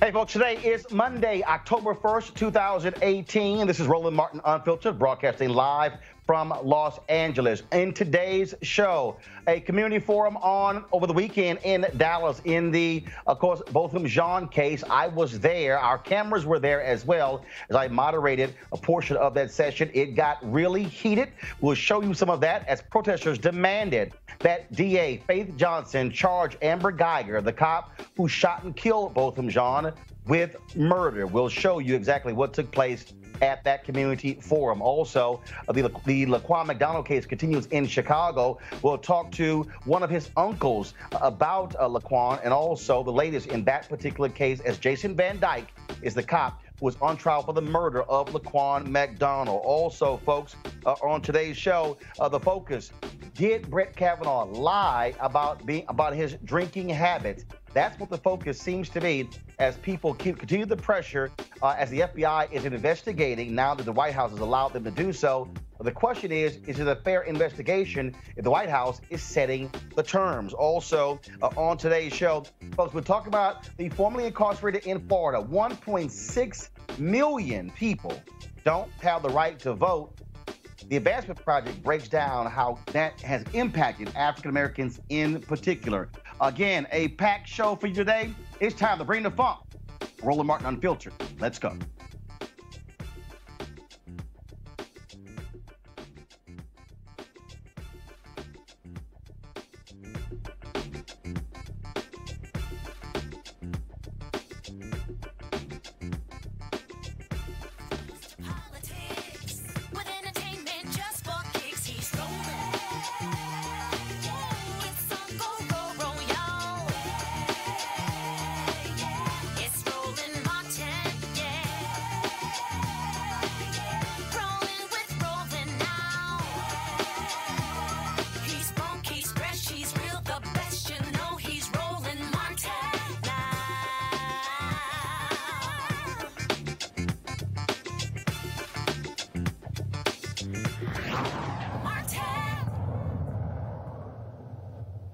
Hey, folks, today is Monday, October 1st, 2018. This is Roland Martin Unfiltered, broadcasting live from Los Angeles. In today's show, a community forum on over the weekend in Dallas in the, of course, Botham Jean case. I was there. Our cameras were there as well as I moderated a portion of that session. It got really heated. We'll show you some of that as protesters demanded that DA Faith Johnson charge Amber Geiger, the cop who shot and killed Botham Jean, with murder. We'll show you exactly what took place at that community forum. Also, the Laquan McDonald case continues in Chicago. We'll talk to one of his uncles about Laquan and also the latest in that particular case, as Jason Van Dyke is the cop who was on trial for the murder of Laquan McDonald. Also, folks, on today's show, the focus: did Brett Kavanaugh lie about his drinking habits? That's what the focus seems to be as people continue the pressure as the FBI is investigating now that the White House has allowed them to do so. The question is it a fair investigation if the White House is setting the terms? Also, on today's show, folks, we'll talk about the formerly incarcerated in Florida. 1.6 million people don't have the right to vote. The Advancement Project breaks down how that has impacted African Americans in particular. Again, a packed show for you today. It's time to bring the funk. Roland Martin Unfiltered. Let's go.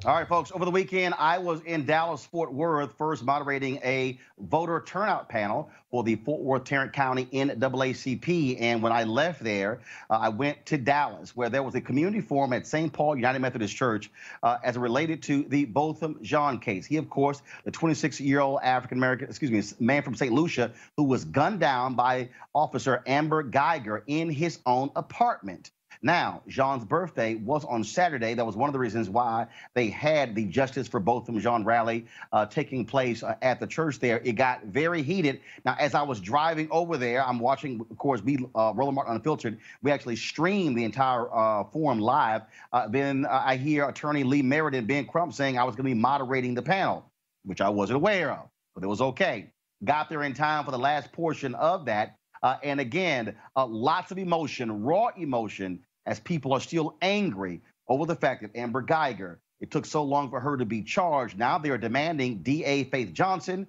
All right, folks, over the weekend, I was in Dallas-Fort Worth, first moderating a voter turnout panel for the Fort Worth Tarrant County NAACP. And when I left there, I went to Dallas, where there was a community forum at St. Paul United Methodist Church as it related to the Botham Jean case. He, of course, the 26-year-old man from St. Lucia who was gunned down by Officer Amber Geiger in his own apartment. Now, Jean's birthday was on Saturday. That was one of the reasons why they had the Justice for Botham Jean rally taking place at the church there. It got very heated. Now, as I was driving over there, I'm watching, of course, Roland Martin Unfiltered. We actually streamed the entire forum live. Then I hear Attorney Lee Merritt and Ben Crump saying I was going to be moderating the panel, which I wasn't aware of, but it was okay. Got there in time for the last portion of that. And again, lots of emotion, raw emotion, as people are still angry over the fact that Amber Geiger, it took so long for her to be charged. Now they are demanding DA Faith Johnson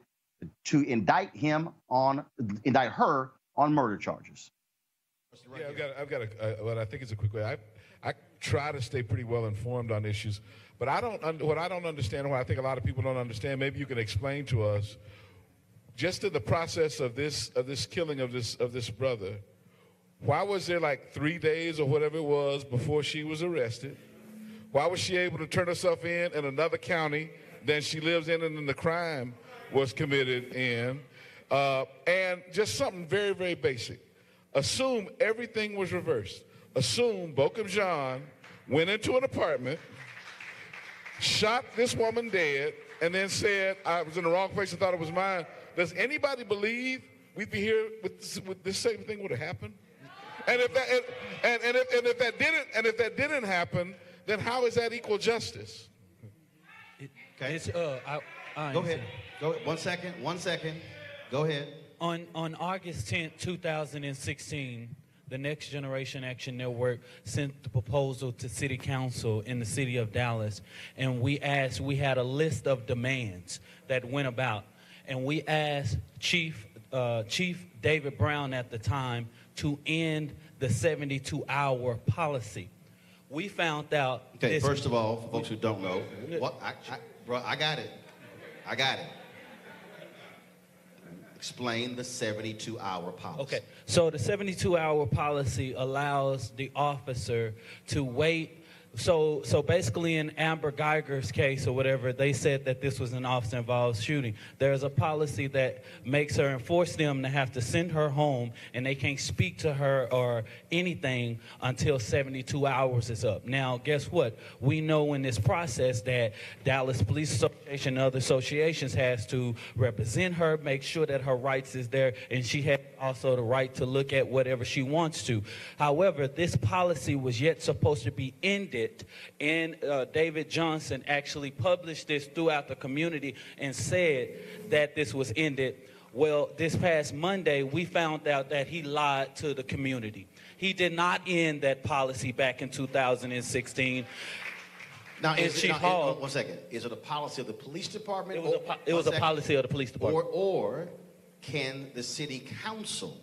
to indict her on murder charges. Yeah, I've got what I think is a quick way. I try to stay pretty well informed on issues, but what I don't understand, and what I think a lot of people don't understand, maybe you can explain to us, just in the process of this killing of this brother, why was there like 3 days or whatever it was before she was arrested? Why was she able to turn herself in another county than she lives in and then the crime was committed in. And just something very, very basic. Assume everything was reversed. Assume Bokum Jean went into an apartment, shot this woman dead, and then said, I was in the wrong place and thought it was mine. Does anybody believe we'd be here with this same thing would have happened? And if that didn't happen, then how is that equal justice? Okay. Go ahead. Go ahead. 1 second. 1 second. Go ahead. On August 10th, 2016, the Next Generation Action Network sent the proposal to City Council in the city of Dallas, and we had a list of demands that went about, and we asked Chief David Brown at the time to end the 72-hour policy. We found out. Okay, first of all, for folks who don't know, bro, I got it. Explain the 72-hour policy. Okay, so the 72-hour policy allows the officer to wait. So basically in Amber Geiger's case or whatever, they said that this was an officer-involved shooting. There's a policy that makes her and force them to have to send her home, and they can't speak to her or anything until 72 hours is up. Now, guess what? We know in this process that Dallas Police Association and other associations has to represent her, make sure that her rights is there, and she has also the right to look at whatever she wants to. However, this policy was yet supposed to be ended, and David Johnson actually published this throughout the community and said that this was ended. Well, this past Monday, we found out that he lied to the community. He did not end that policy back in 2016. Now, one second. Is it a policy of the police department? It was a policy of the police department. Or can the city council,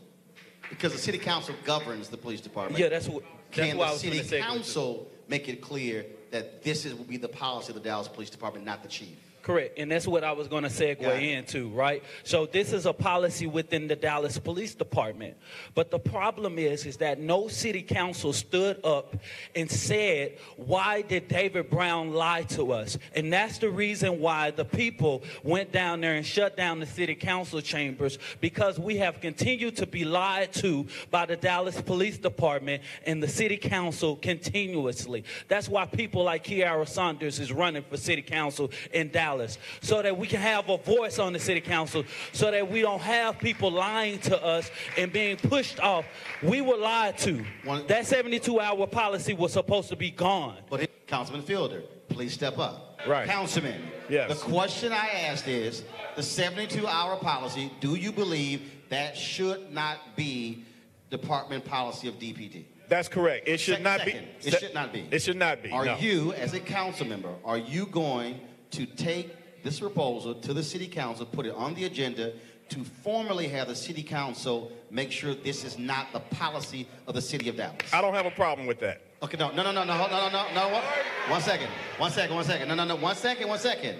because the city council governs the police department. Yeah, that's what I was Can the city council make it clear that will be the policy of the Dallas Police Department, not the chief? Correct, and that's what I was going to segue into, right? So this is a policy within the Dallas Police Department. But the problem is that no city council stood up and said, why did David Brown lie to us? And that's the reason why the people went down there and shut down the city council chambers, because we have continued to be lied to by the Dallas Police Department and the city council continuously. That's why people like Kiara Saunders is running for city council in Dallas, so that we can have a voice on the city council, so that we don't have people lying to us and being pushed off. We were lied to. That 72-hour policy was supposed to be gone. But Councilman Fielder, please step up. Right. Councilman, yes. The question I asked is, the 72-hour policy, do you believe that should not be department policy of DPD? That's correct. It should not be. It should not be. It should not be. Are you, as a council member, are you going to take this proposal to the city council, put it on the agenda, to formally have the city council make sure this is not the policy of the city of Dallas? I don't have a problem with that. Okay, no. One second. No. 1 second.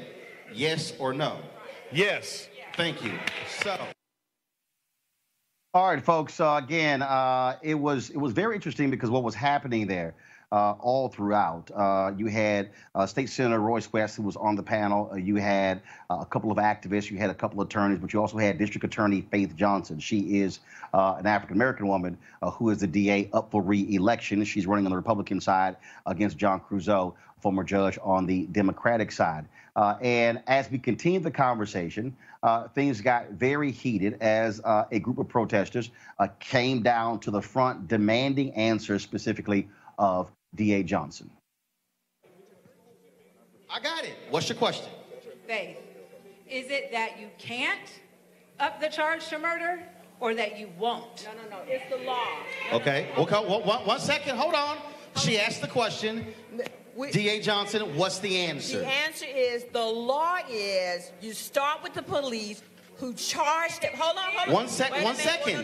Yes or no? Yes. Thank you. So. All right, folks. Again, it was very interesting because what was happening there all throughout. You had State Senator Royce West, who was on the panel. You had a couple of activists. You had a couple of attorneys, but you also had District Attorney Faith Johnson. She is an African-American woman who is the DA up for re-election. She's running on the Republican side against John Creuzot, former judge on the Democratic side. And as we continued the conversation, things got very heated as a group of protesters came down to the front demanding answers specifically of D.A. Johnson. I got it. What's your question? Faith, is it that you can't up the charge to murder or that you won't? No. It's the law. Okay. One second. Hold on. She asked the question. D.A. Johnson, what's the answer? The answer is the law is you start with the police who charged it. Hold on. One second.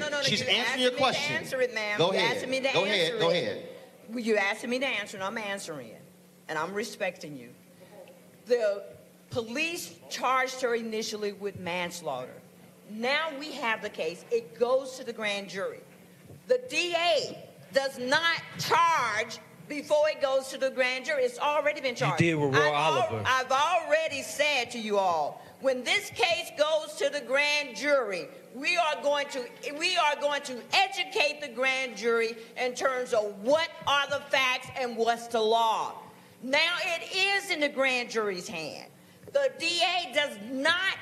No. She's answering your question. Answer it, ma'am. Go ahead. Go ahead. You asked me to answer, and I'm answering it. And I'm respecting you. The police charged her initially with manslaughter. Now we have the case. It goes to the grand jury. The DA does not charge before it goes to the grand jury. It's already been charged. You did with Roy Oliver. I've already said to you all, when this case goes to the grand jury, we are going to educate the grand jury in terms of what are the facts and what's the law. Now it is in the grand jury's hand. The DA does not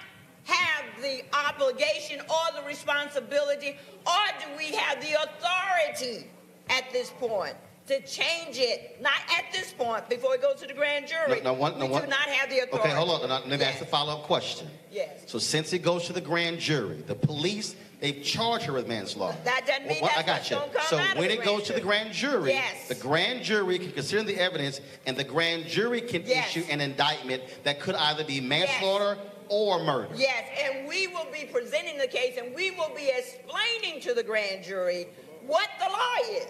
have the obligation or the responsibility, or do we have the authority at this point to change it? Not at this point, before it goes to the grand jury. We do not have the authority. Okay, hold on. Let me ask a follow-up question. Yes. So since it goes to the grand jury, the police, they've charged her with manslaughter. That doesn't mean I got you. So when it goes to the grand jury, yes, the grand jury can consider the evidence, and the grand jury can issue an indictment that could either be manslaughter or murder. Yes, and we will be presenting the case, and we will be explaining to the grand jury what the law is.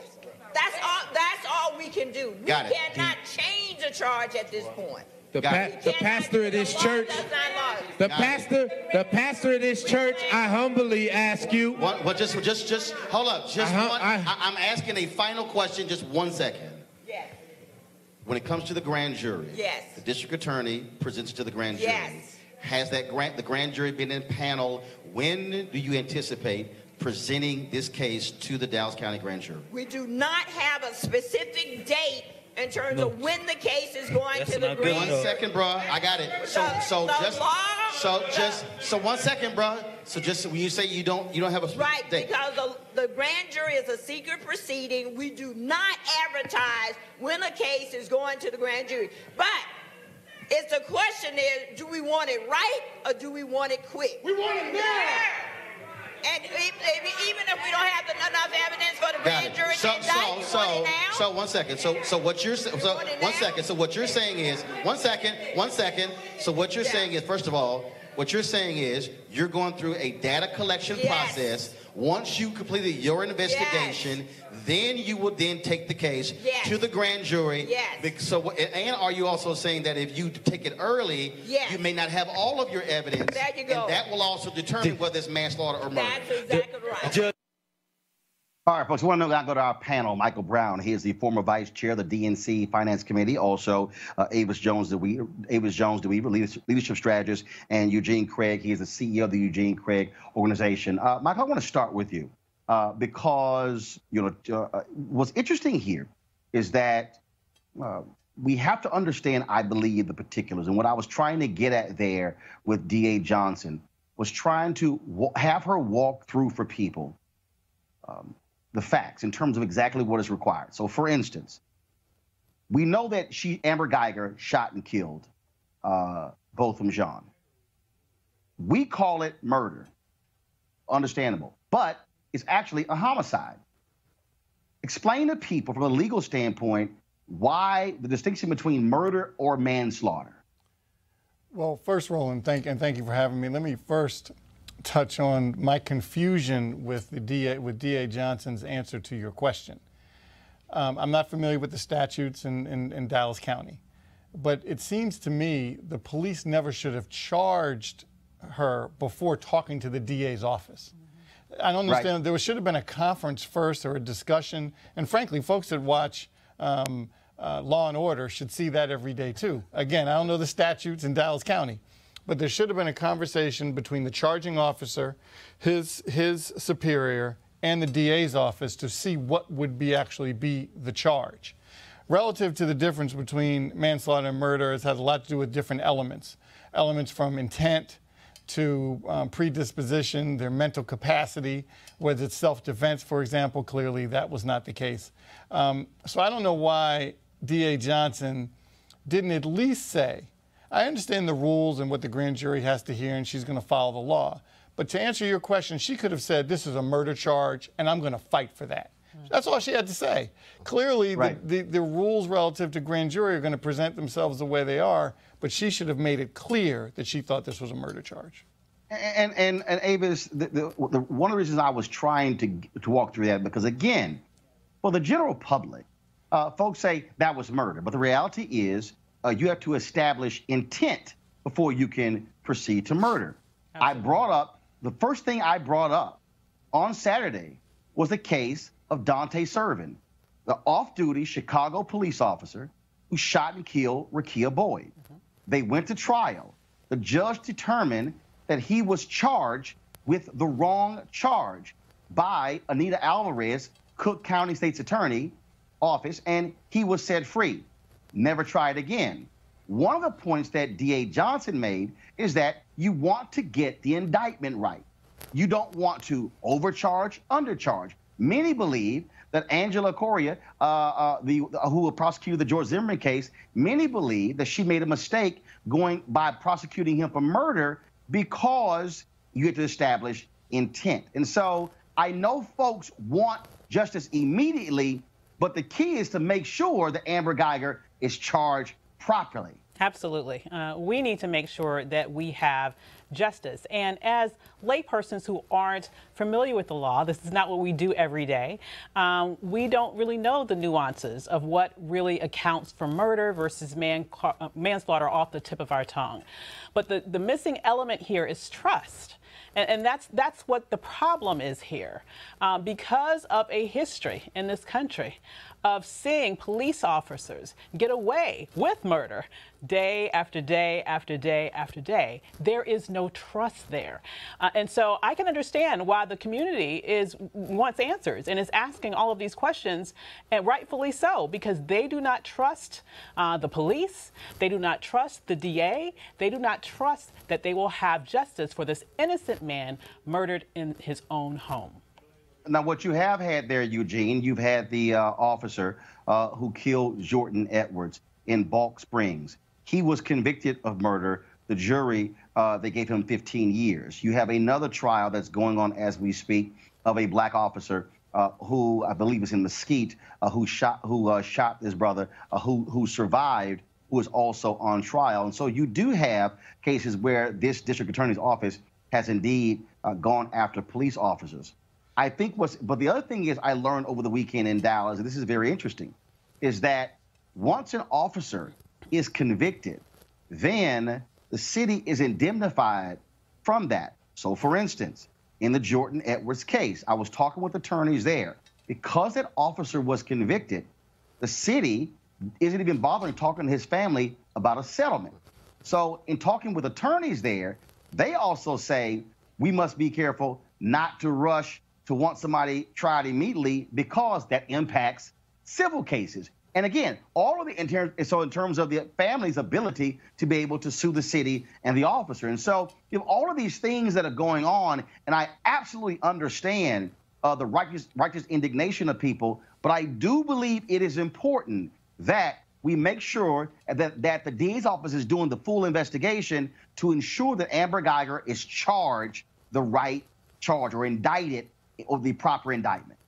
That's all we can do. We cannot change the charge at this point. The pastor of this church, the pastor of this church, I humbly ask you. Well, just hold up. I'm asking a final question. Just 1 second. Yes. When it comes to the grand jury, yes, the district attorney presents it to the grand jury. Yes. Has the grand jury been in panel? When do you anticipate presenting this case to the Dallas County grand jury? We do not have a specific date in terms of when the case is going to the grand jury. 1 second, bro. I got it. So 1 second, bro. So just when you say you don't have a specific date. Because the grand jury is a secret proceeding. We do not advertise when a case is going to the grand jury. But it's the question is, do we want it right or do we want it quick? We want it now. And even if we don't have enough evidence for the grand jury to indict, you want it now? So 1 second. So what you're saying? So 1 second. So what you're saying is 1 second. 1 second. So what you're saying is, first of all, what you're saying is you're going through a data collection process. Once you completed your investigation, then you will then take the case to the grand jury. Yes. So, and are you also saying that if you take it early, you may not have all of your evidence, there you go, and that will also determine whether it's manslaughter or murder? That's exactly right. All right, folks, we want to go to our panel. Michael Brown, he is the former vice chair of the DNC Finance Committee. Also, Avis Jones-DeWeaver, leadership strategist, and Eugene Craig. He is the CEO of the Eugene Craig organization. Michael, I want to start with you because, what's interesting here is that we have to understand, I believe, the particulars. And what I was trying to get at there with D.A. Johnson was trying to have her walk through for people the facts in terms of exactly what is required. So, for instance, we know that Amber Geiger shot and killed Botham Jean. We call it murder. Understandable. But it's actually a homicide. Explain to people from a legal standpoint why the distinction between murder or manslaughter. Well, first, Roland, thank you for having me. Let me first touch on my confusion with D.A. Johnson's answer to your question. I'm not familiar with the statutes in Dallas County, but it seems to me the police never should have charged her before talking to the DA's office. I don't understand. Right. There should have been a conference first or a discussion, and frankly, folks that watch Law and Order should see that every day too. Again, I don't know the statutes in Dallas County, but there should have been a conversation between the charging officer, his superior, and the DA's office to see what would actually be the charge. Relative to the difference between manslaughter and murder, it has a lot to do with different elements. Elements from intent to predisposition, their mental capacity, whether it's self-defense, for example. Clearly, that was not the case. So I don't know why D.A. Johnson didn't at least say, I understand the rules and what the grand jury has to hear, and she's going to follow the law. But to answer your question, she could have said, this is a murder charge, and I'm going to fight for that. That's all she had to say. Clearly, the rules relative to grand jury are going to present themselves the way they are, but she should have made it clear that she thought this was a murder charge. And Avis, one of the reasons I was trying to walk through that, because again, for the general public, folks say that was murder, but the reality is you have to establish intent before you can proceed to murder. Absolutely. The first thing I brought up on Saturday was the case of Dante Servin. the off-duty Chicago police officer who shot and killed Rekia Boyd. They went to trial. The judge determined that he was charged with the wrong charge by Anita Alvarez, Cook County State's Attorney Office, and he was set free. Never tried again. One of the points that D.A. Johnson made is that you want to get the indictment right. You don't want to undercharge. Many believe that Angela Correa, who prosecuted the George Zimmerman case, many believe that she made a mistake by prosecuting him for murder because you had to establish intent. And so I know folks want justice immediately, but the key is to make sure that Amber Guyger is charged properly. Absolutely. We need to make sure that we have justice. And as laypersons who aren't familiar with the law, this is not what we do every day, we don't really know the nuances of what really accounts for murder versus manslaughter off the tip of our tongue. But the missing element here is trust. And that's what the problem is here. Because of a history in this country of seeing police officers get away with murder day after day after day after day, there is no trust there. And so I can understand why the community wants answers and is asking all of these questions, and rightfully so, because they do not trust the police, they do not trust the DA, they do not trust that they will have justice for this innocent man murdered in his own home. Now, what you have had there, Eugene, you've had the officer who killed Jordan Edwards in Balk Springs. He was convicted of murder. The jury, they gave him 15 years. You have another trial that's going on as we speak of a black officer who I believe is in Mesquite, who shot his brother, who survived, who is also on trial. And so you do have cases where this district attorney's office has indeed gone after police officers. I think but the other thing is I learned over the weekend in Dallas, and this is very interesting, is that once an officer is convicted, then the city is indemnified from that. So for instance, in the Jordan Edwards case, I was talking with attorneys there. Because that officer was convicted, the city isn't even bothering talking to his family about a settlement. So in talking with attorneys there, they also say we must be careful not to rush to want somebody tried immediately because that impacts civil cases. And again, all of the in terms of the family's ability to be able to sue the city and the officer. And so you have all of these things that are going on, and I absolutely understand the righteous indignation of people, but I do believe it is important that we make sure that the DA's office is doing the full investigation to ensure that Amber Guyger is charged the right charge or indicted or the proper indictment.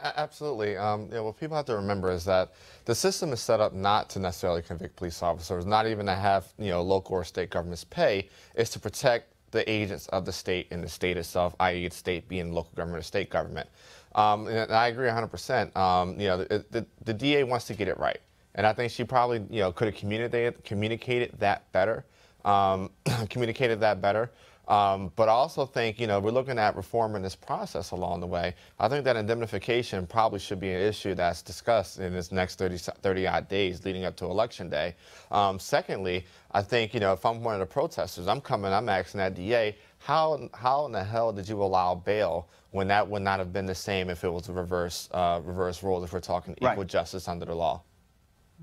Absolutely. What people have to remember is that the system is set up not to necessarily convict police officers, not even to have local or state governments pay. It's to protect the agents of the state and the state itself, i.e. the state being local government or state government. And I agree 100%. The DA wants to get it right. And I think she probably could have communicated that better. But I also think, we're looking at reforming this process along the way. I think that indemnification probably should be an issue that's discussed in this next 30-odd days leading up to Election Day. Secondly, I think, if I'm one of the protesters, I'm asking that DA, how in the hell did you allow bail when that would not have been the same if it was a reverse rule, if we're talking equal justice under the law?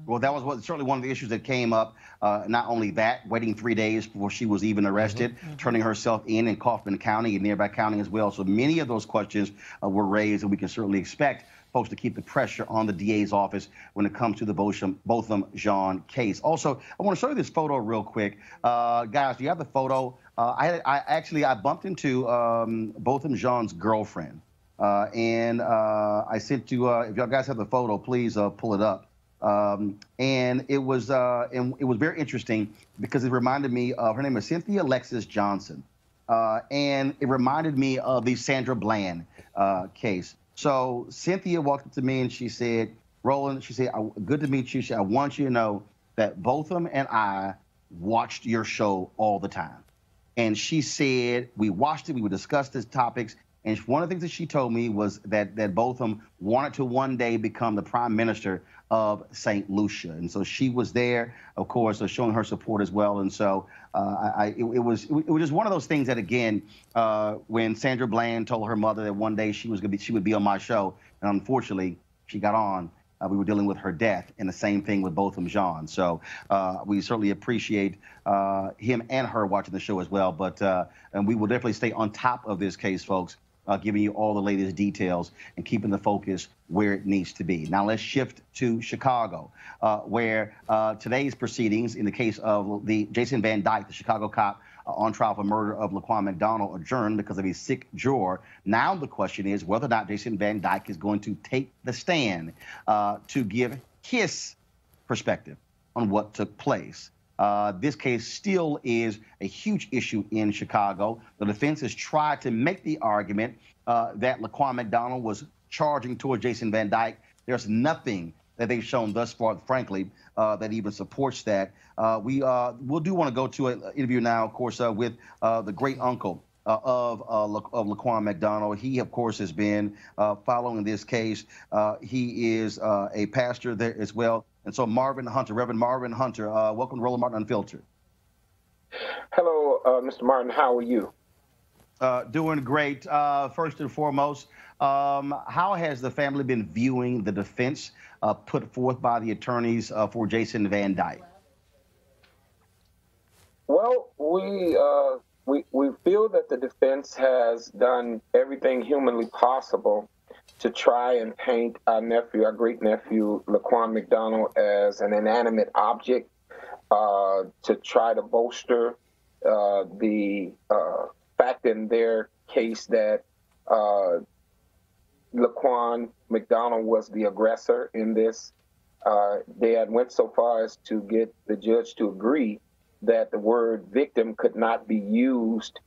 Well, that was certainly one of the issues that came up. Not only that, waiting 3 days before she was even arrested, turning herself in Kaufman County and nearby county as well. So many of those questions were raised, and we can certainly expect folks to keep the pressure on the DA's office when it comes to the Botham Jean case. Also, I want to show you this photo real quick. Guys, do you have the photo? I bumped into Botham Jean's girlfriend, and I sent you, if y'all guys have the photo, please pull it up. And it was very interesting because it reminded me of, her name is Cynthia Alexis Johnson. And it reminded me of the Sandra Bland case. So Cynthia walked up to me and she said, Roland, she said, good to meet you. She said, I want you to know that Botham and I watched your show all the time. And she said, we watched it, we would discuss these topics. And one of the things that she told me was that both of them wanted to one day become the prime minister of St. Lucia. And so she was there, of course, showing her support as well. And so it was just one of those things that, again, when Sandra Bland told her mother that one day she would be on my show, and unfortunately she got on, we were dealing with her death, and the same thing with both of them, John. So we certainly appreciate him and her watching the show as well. But and we will definitely stay on top of this case, folks, giving you all the latest details and keeping the focus where it needs to be. Now let's shift to Chicago, where today's proceedings in the case of the Jason Van Dyke, the Chicago cop on trial for murder of Laquan McDonald, adjourned because of a sick juror. Now the question is whether or not Jason Van Dyke is going to take the stand to give his perspective on what took place. This case still is a huge issue in Chicago. The defense has tried to make the argument that Laquan McDonald was charging toward Jason Van Dyke. There's nothing that they've shown thus far, frankly, that even supports that. We'll do want to go to an interview now, of course, with the great uncle of Laquan McDonald. He, of course, has been following this case. He is a pastor there as well. And so Marvin Hunter, Reverend Marvin Hunter, welcome to Roland Martin Unfiltered. Hello, Mr. Martin. How are you? Doing great. First and foremost, how has the family been viewing the defense put forth by the attorneys for Jason Van Dyke? Well, we feel that the defense has done everything humanly possible to try and paint our nephew, our great-nephew, Laquan McDonald, as an inanimate object, to try to bolster the fact in their case that Laquan McDonald was the aggressor in this. They had went so far as to get the judge to agree that the word victim could not be used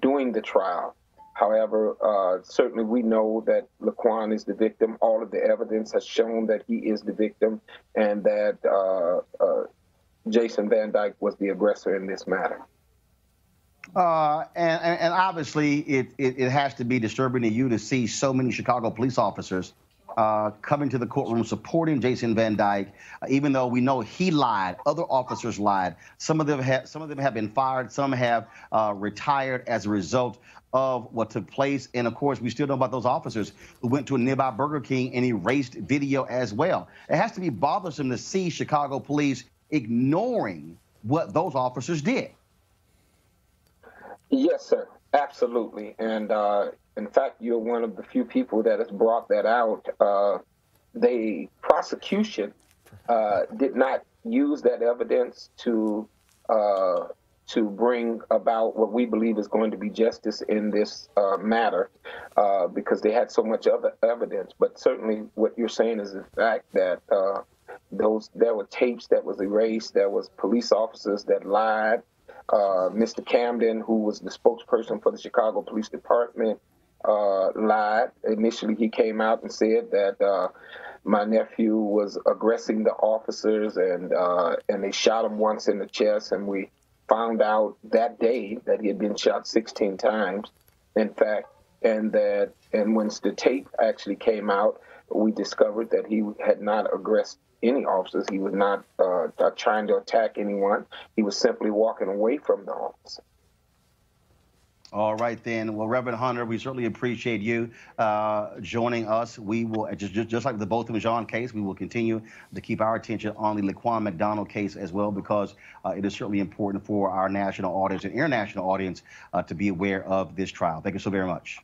during the trial. However, certainly we know that Laquan is the victim. All of the evidence has shown that he is the victim and that Jason Van Dyke was the aggressor in this matter. And obviously it has to be disturbing to you to see so many Chicago police officers coming to the courtroom supporting Jason Van Dyke, even though we know he lied, other officers lied. Some of them have been fired, some have retired as a result of what took place. And of course, we still know about those officers who went to a nearby Burger King and erased video as well. It has to be bothersome to see Chicago police ignoring what those officers did. Yes, sir. Absolutely. And in fact, you're one of the few people that has brought that out. The prosecution did not use that evidence to bring about what we believe is going to be justice in this matter because they had so much other evidence. But certainly what you're saying is the fact that there were tapes that was erased, there was police officers that lied. Mr. Camden, who was the spokesperson for the Chicago Police Department, lied. Initially, he came out and said that my nephew was aggressing the officers and they shot him once in the chest, and we found out that day that he had been shot 16 times, in fact, and when the tape actually came out, we discovered that he had not aggressed any officers. He was not trying to attack anyone. He was simply walking away from the officer. All right, then. Well, Reverend Hunter, we certainly appreciate you joining us. We will, just like the Botham Jean case, we will continue to keep our attention on the Laquan McDonald case as well, because it is certainly important for our national audience and international audience to be aware of this trial. Thank you so very much.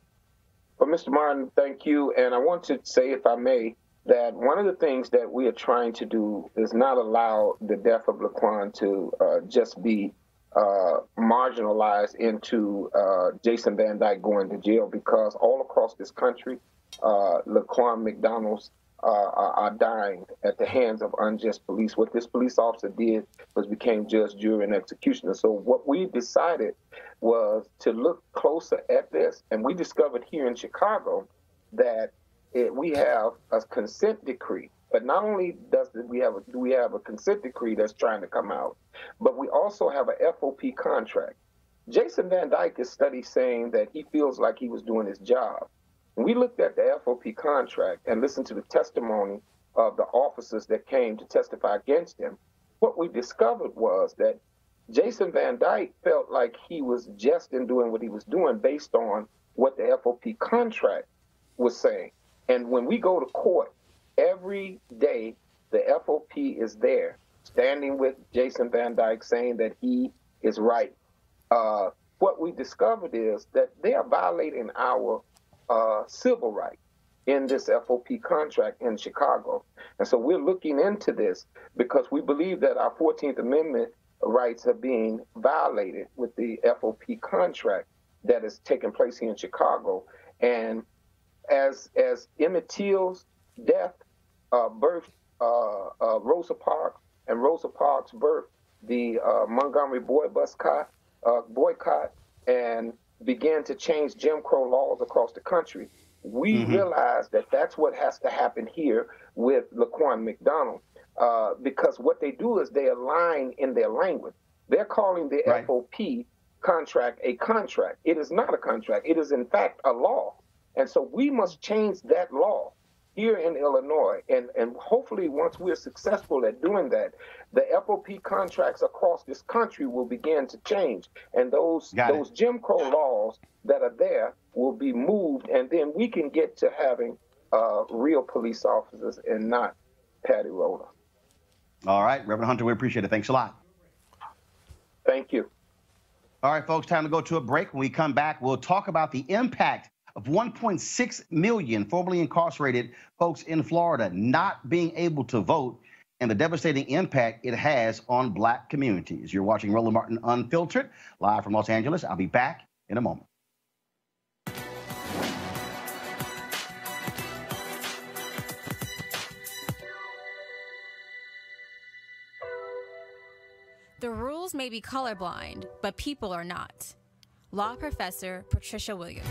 Well, Mr. Martin, thank you. And I want to say, if I may, that one of the things that we are trying to do is not allow the death of Laquan to just be marginalized into Jason Van Dyke going to jail, because all across this country, Laquan McDonald's are dying at the hands of unjust police. What this police officer did was became judge, jury, and executioner. So what we decided was to look closer at this, and we discovered here in Chicago that we have a consent decree. But not only do we have a consent decree that's trying to come out, but we also have a FOP contract Jason Van Dyke is study saying that he feels like he was doing his job. When we looked at the FOP contract and listened to the testimony of the officers that came to testify against him, what we discovered was that Jason Van Dyke felt like he was just in doing what he was doing based on what the FOP contract was saying. And when we go to court, every day the FOP is there standing with Jason Van Dyke saying that he is right. What we discovered is that they are violating our civil rights in this FOP contract in Chicago. And so we're looking into this because we believe that our 14th Amendment rights are being violated with the FOP contract that is taking place here in Chicago. And as Emmett Till's death birthed Rosa Parks, and Rosa Parks birthed the Montgomery boycott and began to change Jim Crow laws across the country, we realized that that's what has to happen here with Laquan McDonald, because what they do is they align in their language. They're calling the FOP contract a contract. It is not a contract. It is, in fact, a law. And so we must change that law here in Illinois. And hopefully once we're successful at doing that, the FOP contracts across this country will begin to change. And those Jim Crow laws that are there will be moved, and then we can get to having real police officers and not Patty Roller. All right, Reverend Hunter, we appreciate it. Thanks a lot. Thank you. All right, folks, time to go to a break. When we come back, we'll talk about the impact of 1.6 million formerly incarcerated folks in Florida not being able to vote and the devastating impact it has on Black communities. You're watching Roland Martin Unfiltered, live from Los Angeles. I'll be back in a moment. The rules may be colorblind, but people are not. Law professor Patricia Williams.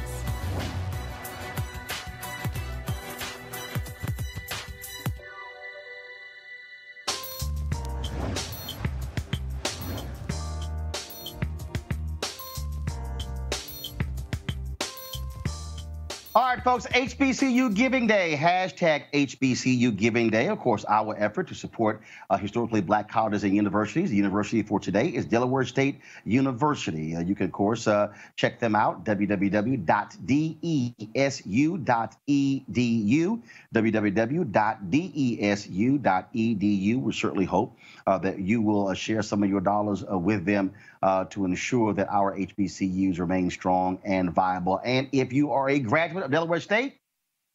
All right, folks, HBCU Giving Day, hashtag HBCU Giving Day. Of course, our effort to support historically Black colleges and universities. The university for today is Delaware State University. You can, of course, check them out, www.desu.edu, www.desu.edu. We certainly hope that you will share some of your dollars with them to ensure that our HBCUs remain strong and viable. And if you are a graduate of Delaware State,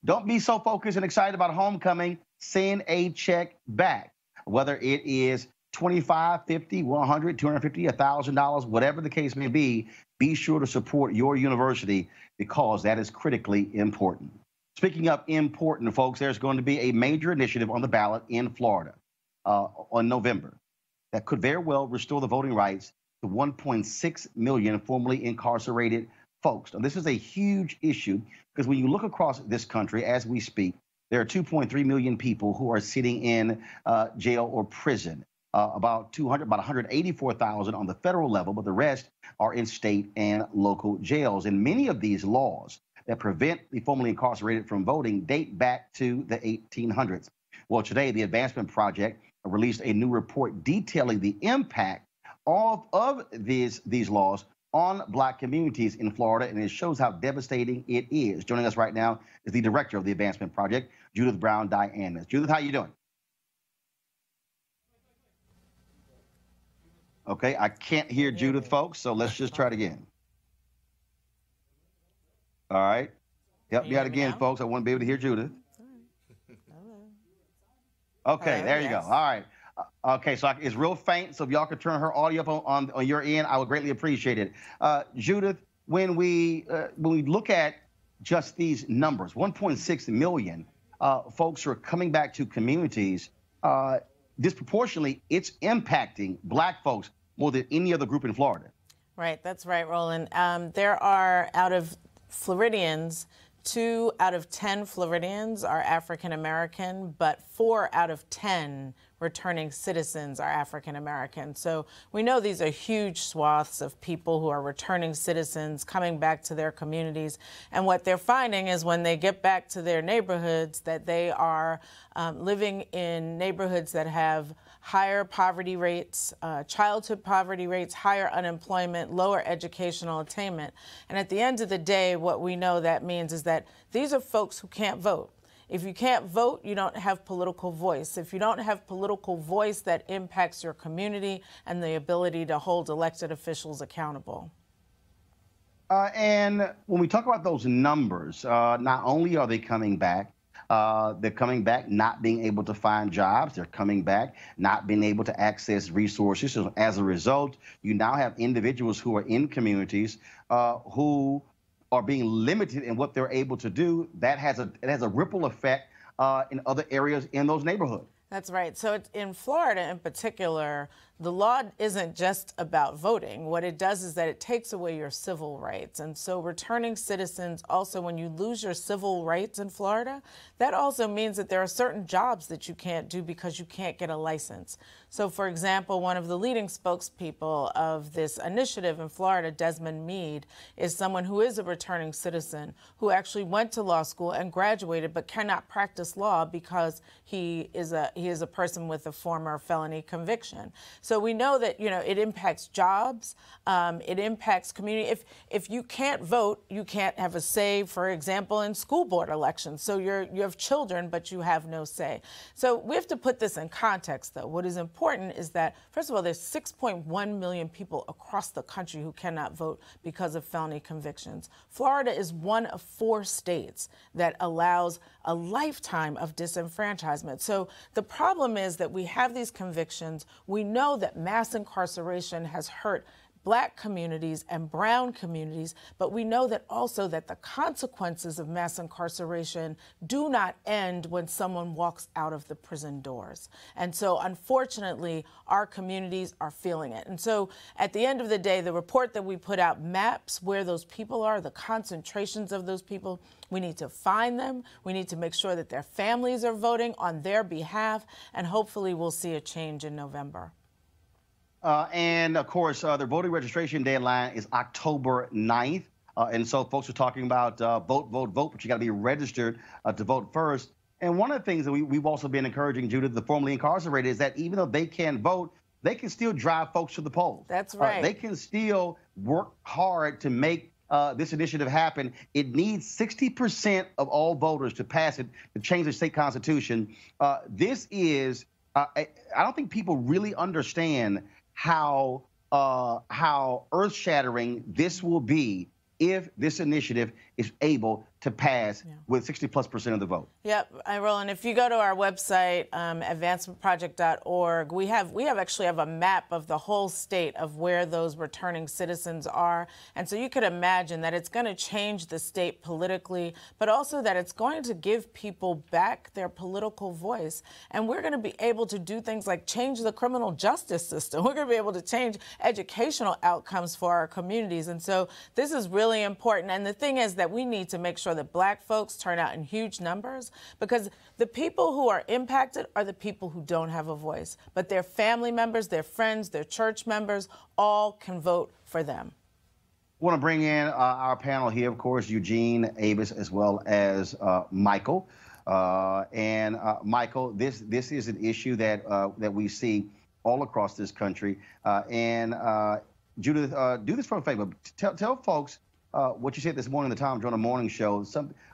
don't be so focused and excited about homecoming. Send a check back, whether it is $25, $50, $100, $250, $1,000, whatever the case may be. Be sure to support your university because that is critically important. Speaking of important, folks, there's going to be a major initiative on the ballot in Florida on November that could very well restore the voting rights to 1.6 million formerly incarcerated folks. Now, this is a huge issue because when you look across this country as we speak, there are 2.3 million people who are sitting in jail or prison. About 184,000 on the federal level, but the rest are in state and local jails. And many of these laws that prevent the formerly incarcerated from voting date back to the 1800s. Well, today, the Advancement Project released a new report detailing the impact of these laws on Black communities in Florida, and it shows how devastating it is. Joining us right now is the director of the Advancement Project, Judith Brown Dianis. Judith, how you doing? Okay, I can't hear Judith, folks, so let's just try it again. All right. Help me out again, folks. I want to be able to hear Judith. Okay, there you go. All right. Okay, so it's real faint, so if y'all could turn her audio up on your end, I would greatly appreciate it. Judith, when we look at just these numbers, 1.6 million folks who are coming back to communities, disproportionately, it's impacting Black folks more than any other group in Florida. Right, that's right, Roland. There are, out of Floridians, 2 out of 10 Floridians are African American, but 4 out of 10 returning citizens are African American. So we know these are huge swaths of people who are returning citizens coming back to their communities. And what they're finding is when they get back to their neighborhoods that they are living in neighborhoods that have higher poverty rates, childhood poverty rates, higher unemployment, lower educational attainment. And at the end of the day, what we know that means is that these are folks who can't vote. If you can't vote, you don't have political voice. If you don't have political voice, that impacts your community and the ability to hold elected officials accountable. And when we talk about those numbers, not only are they coming back, they're coming back not being able to find jobs. They're coming back not being able to access resources. So as a result, you now have individuals who are in communities who are being limited in what they're able to do. That has a ripple effect in other areas in those neighborhoods. That's right. So in Florida in particular, the law isn't just about voting. What it does is that it takes away your civil rights. And so returning citizens also, when you lose your civil rights in Florida, that also means that there are certain jobs that you can't do because you can't get a license. So, for example, one of the leading spokespeople of this initiative in Florida, Desmond Meade, is someone who is a returning citizen who actually went to law school and graduated but cannot practice law because he is a person with a former felony conviction. So we know that, it impacts jobs, it impacts community. If you can't vote, you can't have a say, for example, in school board elections. So you have children, but you have no say. So we have to put this in context, though. What is important is that, first of all, there's 6.1 million people across the country who cannot vote because of felony convictions. Florida is one of 4 states that allows a lifetime of disenfranchisement. So the problem is that we have these convictions. We know that mass incarceration has hurt Black communities and brown communities, but we know that also that the consequences of mass incarceration do not end when someone walks out of the prison doors. And so, unfortunately, our communities are feeling it. And so, at the end of the day, the report that we put out maps where those people are, the concentrations of those people. We need to find them. We need to make sure that their families are voting on their behalf, and hopefully we'll see a change in November. And, of course, the voting registration deadline is October 9th. And so folks are talking about vote, but you got to be registered to vote first. And one of the things that we've also been encouraging, Judith, the formerly incarcerated, is that even though they can't vote, they can still drive folks to the polls. That's right. They can still work hard to make this initiative happen. It needs 60% of all voters to pass it, to change the state constitution. This is, I don't think people really understand how earth-shattering this will be if this initiative is able to pass with 60+% of the vote. Yep, Roland, if you go to our website, advancementproject.org, we actually have a map of the whole state of where those returning citizens are. And so you could imagine that it's going to change the state politically, but also that it's going to give people back their political voice. And we're going to be able to do things like change the criminal justice system. We're going to be able to change educational outcomes for our communities. And so this is really important. And the thing is that we need to make sure that Black folks turn out in huge numbers, because the people who are impacted are the people who don't have a voice. But their family members, their friends, their church members, all can vote for them. I want to bring in our panel here, of course, Eugene, Avis, as well as Michael. Michael, this is an issue that we see all across this country. Judith, do this for a favor. Tell folks what you said this morning in the Tom Joyner Morning Show,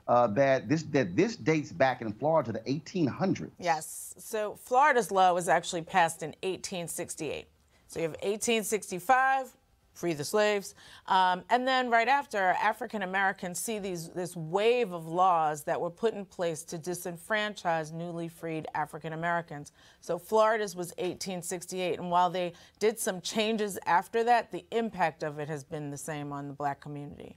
that this dates back in Florida to the 1800s. Yes. So Florida's law was actually passed in 1868. So you have 1865, free the slaves. And then right after, African Americans see this wave of laws that were put in place to disenfranchise newly freed African Americans. So Florida's was 1868. And while they did some changes after that, the impact of it has been the same on the Black community.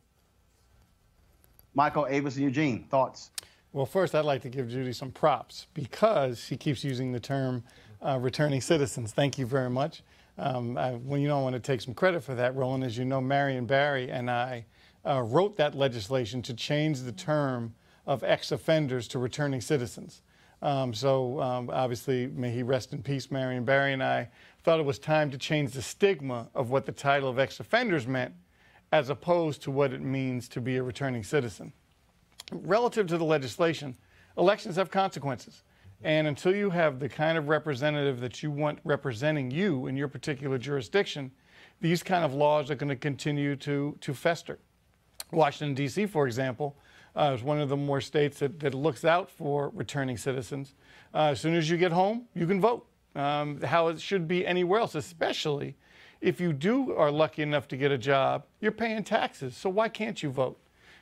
Michael, Avis, and Eugene, thoughts? Well, first, I'd like to give Judy some props because she keeps using the term returning citizens. Thank you very much. Well, I want to take some credit for that, Roland. As you know, Marion Barry and I wrote that legislation to change the term of ex-offenders to returning citizens. Obviously, may he rest in peace, Marion Barry, and I thought it was time to change the stigma of what the title of ex-offenders meant as opposed to what it means to be a returning citizen. Relative to the legislation, elections have consequences. And until you have the kind of representative that you want representing you in your particular jurisdiction, these kind of laws are going to continue to fester. Washington, D.C., for example, is one of the more states that looks out for returning citizens. As soon as you get home, you can vote, how it should be anywhere else, especially if you are lucky enough to get a job, you're paying taxes, so why can't you vote?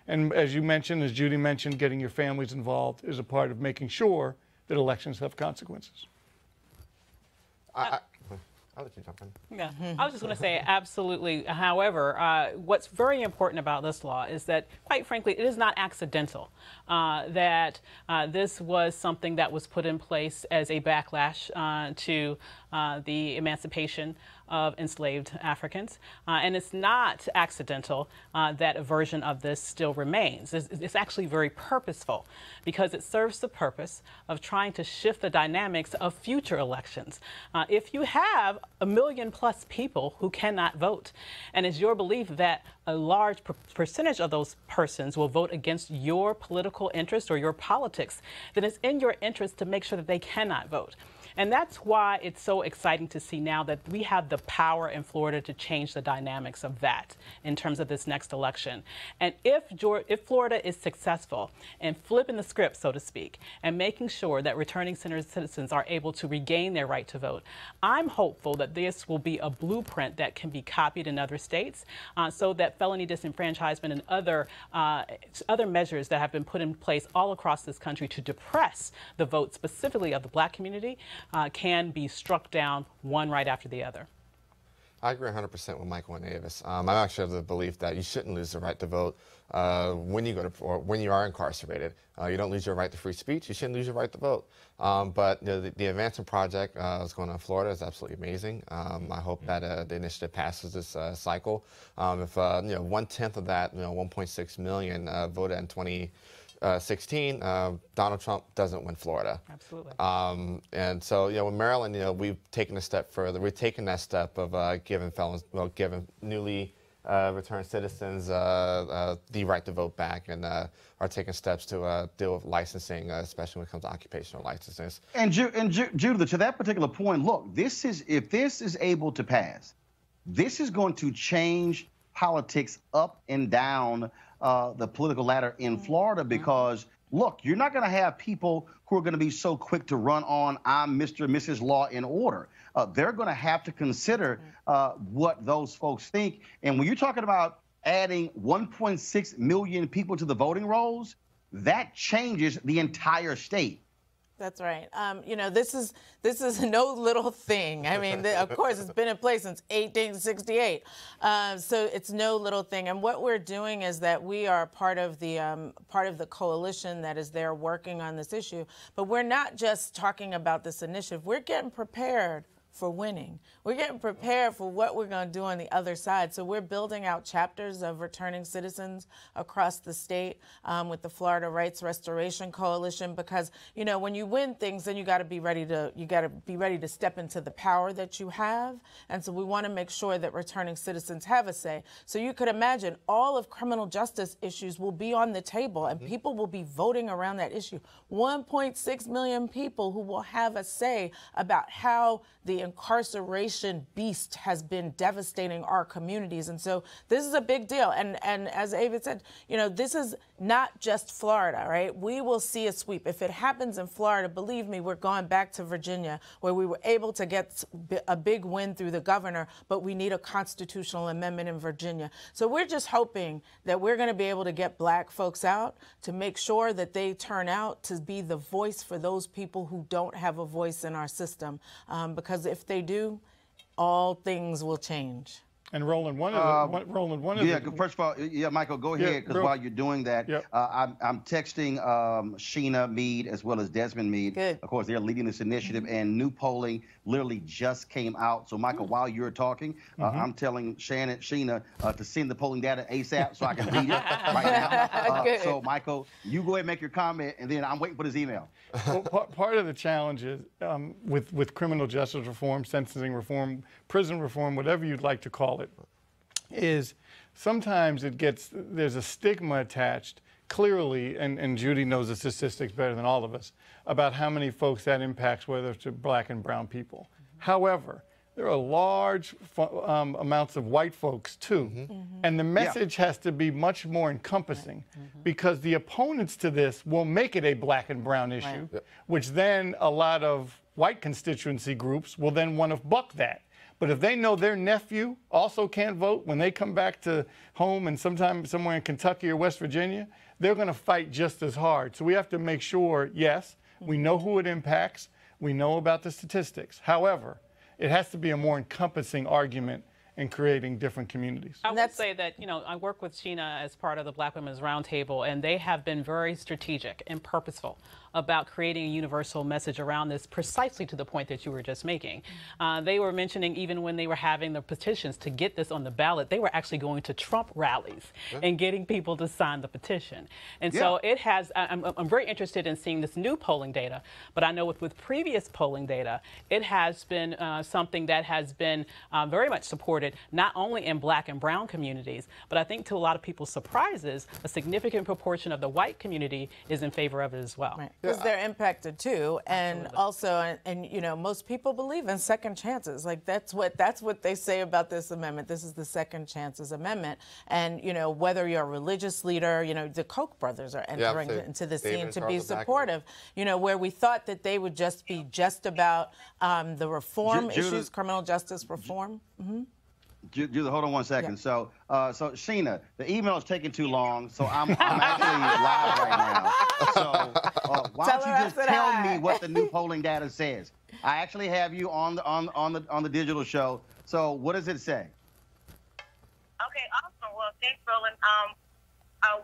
And as you mentioned, as Judy mentioned, getting your families involved is a part of making sure that elections have consequences. I'll let you jump in. Yeah, I was just going to say absolutely. However, what's very important about this law is that, quite frankly, it is not accidental that this was something that was put in place as a backlash to the emancipation of enslaved Africans. And it's not accidental that a version of this still remains. It's actually very purposeful because it serves the purpose of trying to shift the dynamics of future elections. If you have 1 million+ people who cannot vote, and it's your belief that a large percentage of those persons will vote against your political interest or your politics, then it's in your interest to make sure that they cannot vote. And that's why it's so exciting to see now that we have the power in Florida to change the dynamics of that in terms of this next election. And if Florida is successful in flipping the script, so to speak, and making sure that returning citizens are able to regain their right to vote, I'm hopeful that this will be a blueprint that can be copied in other states so that felony disenfranchisement and other measures that have been put in place all across this country to depress the vote specifically of the Black community can be struck down one right after the other. I agree 100% with Michael and Avis. I'm actually of the belief that you shouldn't lose the right to vote when you when you are incarcerated. You don't lose your right to free speech. You shouldn't lose your right to vote. But the Advancement Project that's going on in Florida is absolutely amazing. I hope that the initiative passes this cycle. If 1/10 of that, 1.6 million voted in 2016, Donald Trump doesn't win Florida. Absolutely. And so, with Maryland, we've taken a step further. We've taken that step of giving giving newly returned citizens the right to vote back, and are taking steps to deal with licensing, especially when it comes to occupational licenses. And Judith, to that particular point, look, if this is able to pass, this is going to change politics up and down the political ladder in Florida, because look, you're not going to have people who are going to be so quick to run on I'm Mr. and Mrs. Law and Order. They're going to have to consider what those folks think. And when you're talking about adding 1.6 million people to the voting rolls, that changes the entire state. That's right. This is no little thing. I mean, of course, it's been in place since 1868. So it's no little thing. And what we're doing is that we are part of the coalition that is there working on this issue. But we're not just talking about this initiative. We're getting prepared for winning. We're getting prepared for what we're going to do on the other side. So we're building out chapters of returning citizens across the state with the Florida Rights Restoration Coalition, because when you win things, then you got to be ready to step into the power that you have. And so we want to make sure that returning citizens have a say. So you could imagine all of criminal justice issues will be on the table, and people will be voting around that issue. 1.6 million people who will have a say about how the incarceration beast has been devastating our communities. And so this is a big deal. And as Avid said, this is not just Florida, right? We will see a sweep. If it happens in Florida, believe me, we're going back to Virginia, where we were able to get a big win through the governor, but we need a constitutional amendment in Virginia. So we're just hoping that we're going to be able to get Black folks out to make sure that they turn out to be the voice for those people who don't have a voice in our system. Because if they do, all things will change. And Roland, first of all, Michael, go ahead, because while you're doing that, I'm texting Sheena Mead as well as Desmond Mead. Good. Of course, they're leading this initiative, and new polling literally just came out. So, Michael, while you're talking, I'm telling Sheena to send the polling data ASAP so I can read it right now. So, Michael, you go ahead and make your comment, and then I'm waiting for this email. Well, part of the challenge is with criminal justice reform, sentencing reform, prison reform, whatever you'd like to call it, is sometimes there's a stigma attached, clearly, and Judy knows the statistics better than all of us, about how many folks that impacts, whether it's to black and brown people. However, there are large amounts of white folks too. And the message has to be much more encompassing because the opponents to this will make it a black and brown issue, which then a lot of white constituency groups will then want to buck that. But if they know their nephew also can't vote when they come back to home and sometime somewhere in Kentucky or West Virginia, they're going to fight just as hard. So we have to make sure, yes, we know who it impacts. We know about the statistics. However, it has to be a more encompassing argument in creating different communities. I would say that, I work with Sheena as part of the Black Women's Roundtable, and they have been very strategic and purposeful about creating a universal message around this, precisely to the point that you were just making. They were mentioning even when they were having the petitions to get this on the ballot, they were actually going to Trump rallies and getting people to sign the petition. And so it has, I'm very interested in seeing this new polling data, but I know with previous polling data, it has been something that has been very much supported, not only in black and brown communities, but I think to a lot of people's surprises, a significant proportion of the white community is in favor of it as well. Because they're impacted too, and also, most people believe in second chances. Like that's what they say about this amendment. This is the Second Chances Amendment, and whether you're a religious leader, the Koch brothers are entering into the scene to be supportive. Where we thought that they would just be about the reform issues, criminal justice reform. Judith, hold on one second. So Sheena, the email is taking too long, so I'm actually live right now. So why don't you just tell me what the new polling data says? I actually have you on the digital show. So what does it say? Okay, awesome. Well, thanks, Roland.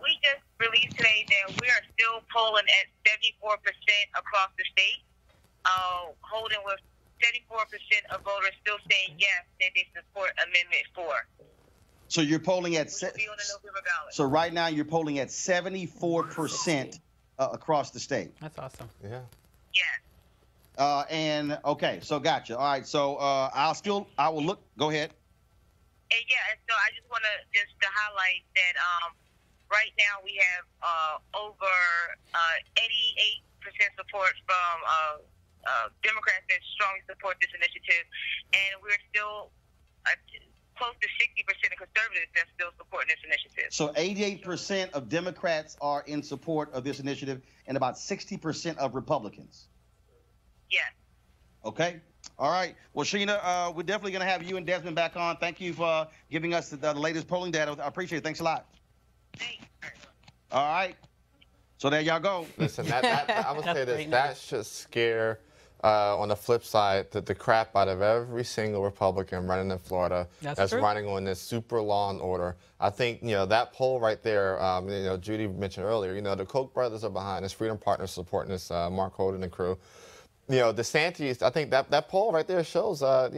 We just released today that we are still polling at 74% across the state, holding with 74% of voters still saying yes, that they support Amendment 4. So you're polling at so right now you're polling at 74% across the state. That's awesome. Yeah. And okay, so gotcha. All right, so I will look. Go ahead. And and so I just want to highlight that right now we have over 88% support from Democrats that strongly support this initiative, and we're still close to 60% of conservatives that still supporting this initiative. So 88% of Democrats are in support of this initiative, and about 60% of Republicans. Yes. Okay. All right. Well, Sheena, we're definitely going to have you and Desmond back on. Thank you for giving us the latest polling data. I appreciate it. Thanks a lot. Thanks. All right. So there y'all go. Listen, I would say this. That should scare, on the flip side, the crap out of every single Republican running in Florida that's running on this super law and order. I think, that poll right there, Judy mentioned earlier, the Koch brothers are behind this, Freedom Partners supporting this, Mark Holden and crew. DeSantis, I think that poll right there shows, how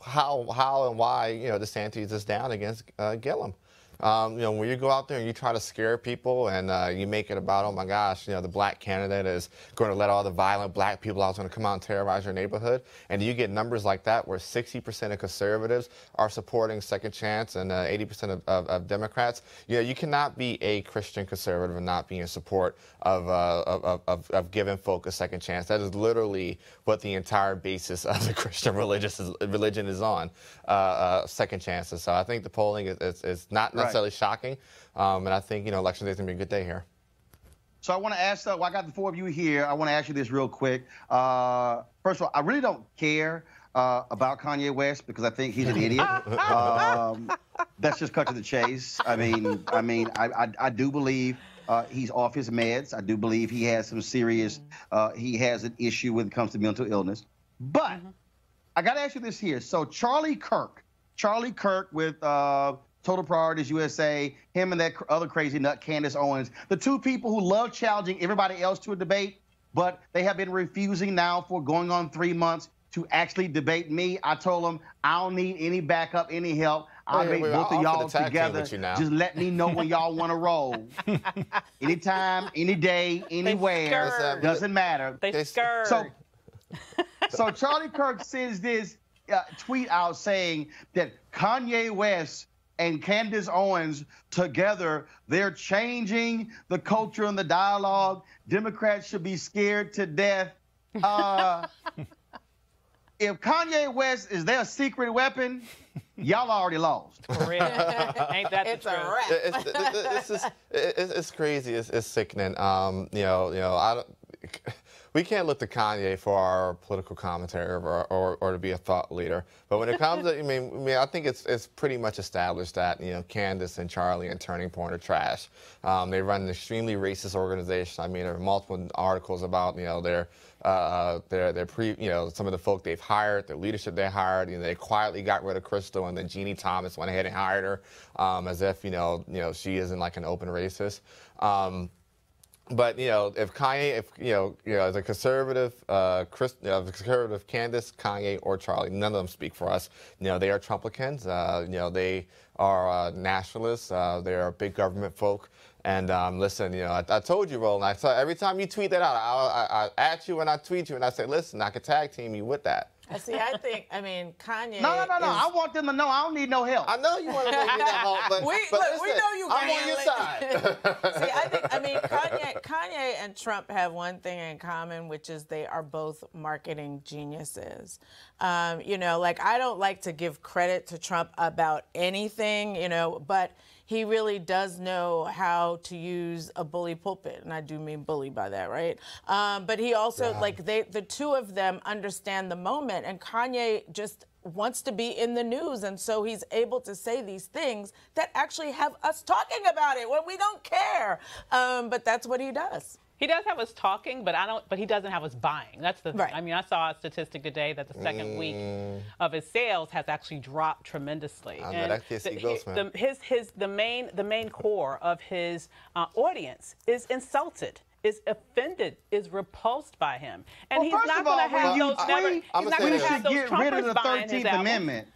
and why, DeSantis is down against Gillum. When you go out there and you try to scare people and you make it about, oh my gosh, the black candidate is going to let all the violent black people out going to come out and terrorize your neighborhood, and you get numbers like that where 60% of conservatives are supporting Second Chance and 80% of Democrats, you cannot be a Christian conservative and not be in support of giving folk a second chance. That is literally what the entire basis of the Christian religion is on, second chances. So I think the polling is not necessarily shocking, and I think election day is gonna be a good day here. So I want to ask, I got the four of you here. I want to ask you this real quick. First of all, I really don't care about Kanye West because I think he's an idiot. Let's just cut to the chase. I do believe he's off his meds. I do believe he has some serious, he has an issue when it comes to mental illness. But I got to ask you this here. So Charlie Kirk with Total Priorities USA, him and that other crazy nut, Candace Owens, the two people who love challenging everybody else to a debate, but they have been refusing now for going on 3 months to actually debate me. I told him I don't need any backup, any help. I'll make both of y'all together. Just let me know when y'all want to roll. Anytime, any day, anywhere. Doesn't matter. They scared. So Charlie Kirk sends this tweet out saying that Kanye West and Candace Owens together, they're changing the culture and the dialogue. Democrats should be scared to death. If Kanye West is their secret weapon, y'all already lost. For real. Ain't that the truth? It's crazy. It's sickening. We can't look to Kanye for our political commentary or to be a thought leader. But when it comes to, I think it's pretty much established that, Candace and Charlie and Turning Point are trash. They run an extremely racist organization. There are multiple articles about, some of the folk they've hired, the leadership they hired. They quietly got rid of Crystal, and then Jeannie Thomas went ahead and hired her, as if, she isn't like an open racist. But if Kanye, as a conservative, conservative Candace, Kanye, or Charlie, none of them speak for us. They are Trumplicans. They are nationalists. They are big government folk. And listen, I told you, Roland. I saw every time you tweet that out, I at you and I tweet you and I say, listen, I could tag team you with that. See, I think, Kanye. No. I want them to know I don't need no help. I know you want to make me that help, but we know you. I'm on your side. See, I think, Kanye and Trump have one thing in common, which is they are both marketing geniuses. I don't like to give credit to Trump about anything, but he really does know how to use a bully pulpit, and I do mean bully by that, right? But he also, the two of them understand the moment, and Kanye just wants to be in the news, and so he's able to say these things that actually have us talking about it when we don't care. But that's what he does. He does have us talking, but he doesn't have us buying. That's the thing. Right. I saw a statistic today that the second week of his sales has actually dropped tremendously. The main core of his audience is insulted, is offended, is repulsed by him, and he's not going to have those. He's not going to have those Trumpers buying his album. Amendment.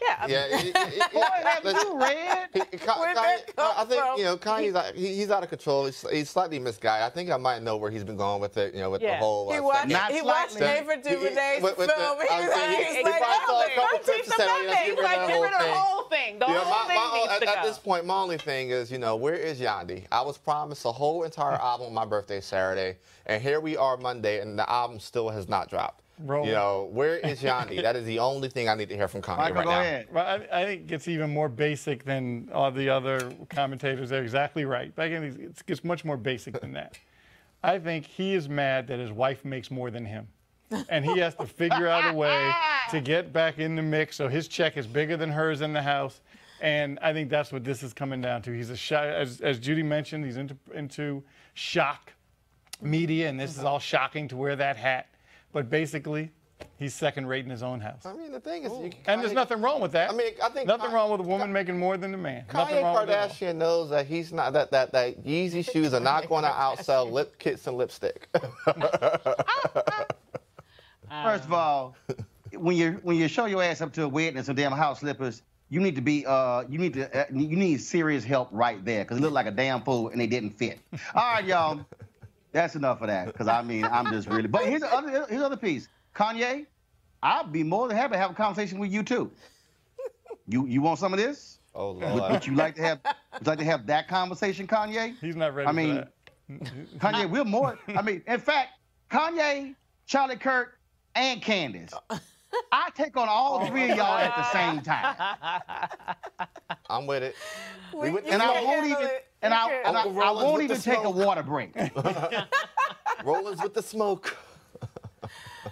Yeah. Have you read? I think Kanye's he's out of control. He's slightly misguided. I think I might know where he's been going with it. With the whole. He watched Ava DuVernay's film. He's like, get rid of the whole thing. The whole thing needs to go. At this point, my only thing is, where is Yandhi? I was promised a whole entire album on my birthday Saturday, and here we are Monday, and the album still has not dropped. Where is Yandhi? That is the only thing I need to hear from Kanye right now. Ahead. Well, I think it's even more basic than all the other commentators. They're exactly right. It's much more basic than that. I think he is mad that his wife makes more than him. And he has to figure out a way to get back in the mix so his check is bigger than hers in the house. And I think that's what this is coming down to. He's as Judy mentioned, he's into shock media, and this is all shocking to wear that hat. But basically, he's second-rate in his own house. The thing is, and there's nothing wrong with that. I think nothing wrong with a woman making more than a man. Kanye Kardashian knows that he's not that Yeezy shoes are not going to outsell lip kits and lipstick. First of all, when you show your ass up to a wedding and some damn house slippers, you need to be you need serious help right there because it looked like a damn fool and they didn't fit. All right, y'all. That's enough of that, because I'm just really. But here's the other piece. Kanye, I'd be more than happy to have a conversation with you too. You want some of this? Oh Lord. Would you like to have? Would you like to have that conversation, Kanye? He's not ready for that. Kanye, we're more. In fact, Kanye, Charlie Kirk, and Candace. I take on all three of y'all at the same time. I'm with it. I won't even take a water break. Roland's with the smoke.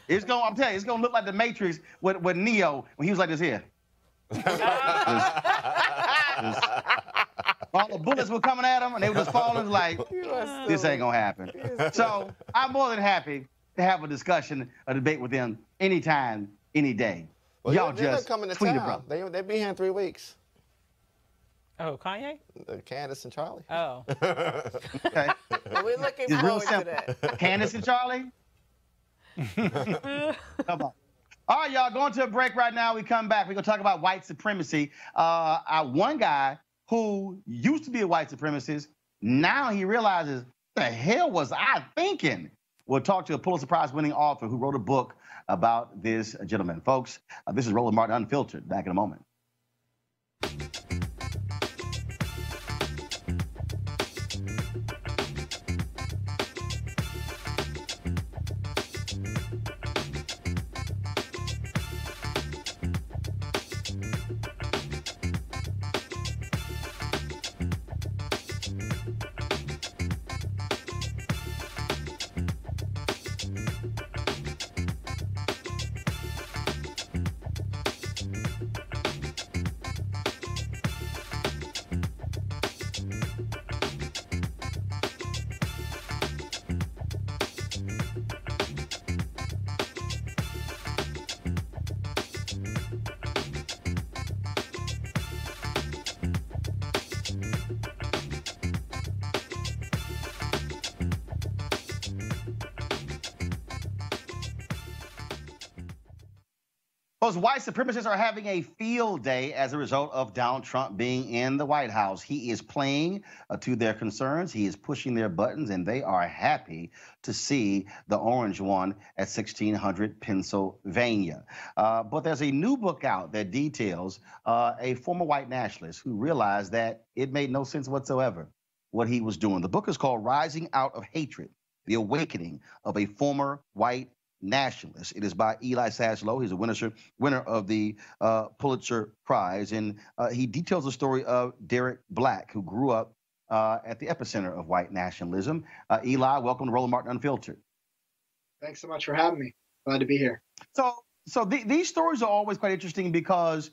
I'm telling you, it's gonna look like the Matrix with Neo when he was like this here. All the bullets were coming at him and they were just falling like, this ain't gonna happen. So I'm more than happy to have a discussion, a debate with them anytime, any day. Well, y'all just coming to tweet town. They'll be here in 3 weeks. Oh, Kanye? Candace and Charlie. Oh. Okay. Well, we're looking it's real forward simple. to that. Candace and Charlie? Come on. All right, y'all, going to a break right now. We come back. We're going to talk about white supremacy. One guy who used to be a white supremacist, now he realizes, the hell was I thinking? We'll talk to a Pulitzer Prize-winning author who wrote a book about this gentleman. Folks, this is Roland Martin Unfiltered. Back in a moment. Those white supremacists are having a field day as a result of Donald Trump being in the White House. He is playing to their concerns. He is pushing their buttons, and they are happy to see the orange one at 1600 Pennsylvania. But there's a new book out that details a former white nationalist who realized that it made no sense whatsoever what he was doing. The book is called Rising Out of Hatred, The Awakening of a Former White Nationalist. It is by Eli Saslow. He's a winner of the Pulitzer Prize, and he details the story of Derek Black, who grew up at the epicenter of white nationalism. Eli, welcome to Roland Martin Unfiltered. Thanks so much for having me. Glad to be here. So these stories are always quite interesting because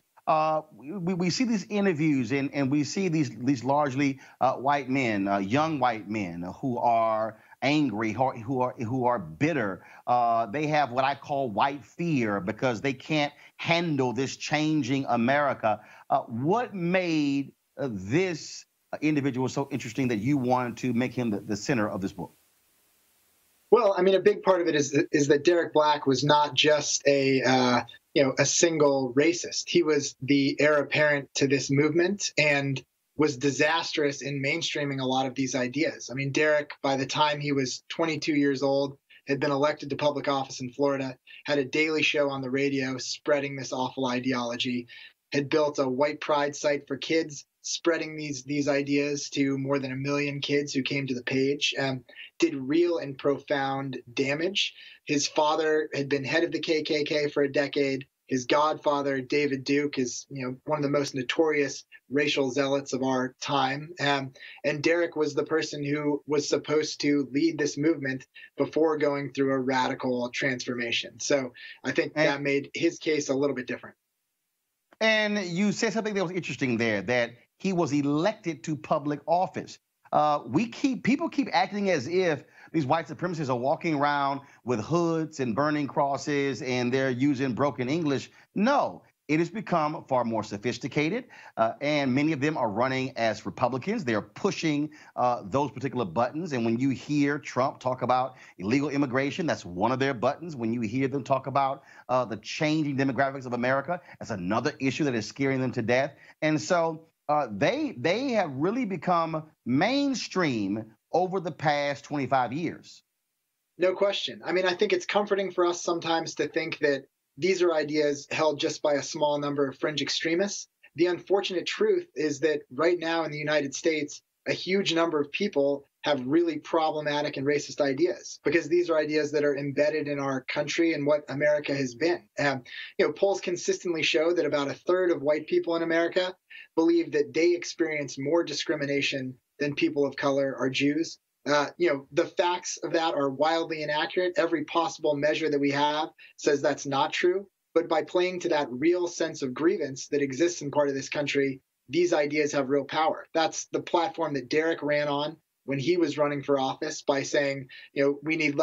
we see these interviews and we see these largely white men, young white men who are angry, who are bitter. They have what I call white fear because they can't handle this changing America. What made this individual so interesting that you wanted to make him the center of this book? Well, I mean, a big part of it is that Derek Black was not just a single racist. He was the heir apparent to this movement and was disastrous in mainstreaming a lot of these ideas. I mean, Derek, by the time he was 22 years old, had been elected to public office in Florida, had a daily show on the radio spreading this awful ideology, had built a white pride site for kids, spreading these ideas to more than 1 million kids who came to the page, did real and profound damage. His father had been head of the KKK for a decade. His godfather, David Duke, is one of the most notorious racial zealots of our time. And Derek was the person who was supposed to lead this movement before going through a radical transformation. So I think that made his case a little bit different. And you said something that was interesting there, that he was elected to public office. People keep acting as if these white supremacists are walking around with hoods and burning crosses and they're using broken English. No, it has become far more sophisticated, and many of them are running as Republicans. They're pushing those particular buttons. And when you hear Trump talk about illegal immigration, that's one of their buttons. When you hear them talk about the changing demographics of America, that's another issue that is scaring them to death. And so they have really become mainstream over the past 25 years. No question. I mean, I think it's comforting for us sometimes to think that these are ideas held just by a small number of fringe extremists. The unfortunate truth is that right now in the United States, a huge number of people have really problematic and racist ideas because these are ideas that are embedded in our country and what America has been. Polls consistently show that about 1/3 of white people in America believe that they experience more discrimination than people of color or Jews. The facts of that are wildly inaccurate. Every possible measure that we have says that's not true. But by playing to that real sense of grievance that exists in part of this country, these ideas have real power. That's the platform that Derek ran on when he was running for office by saying, we need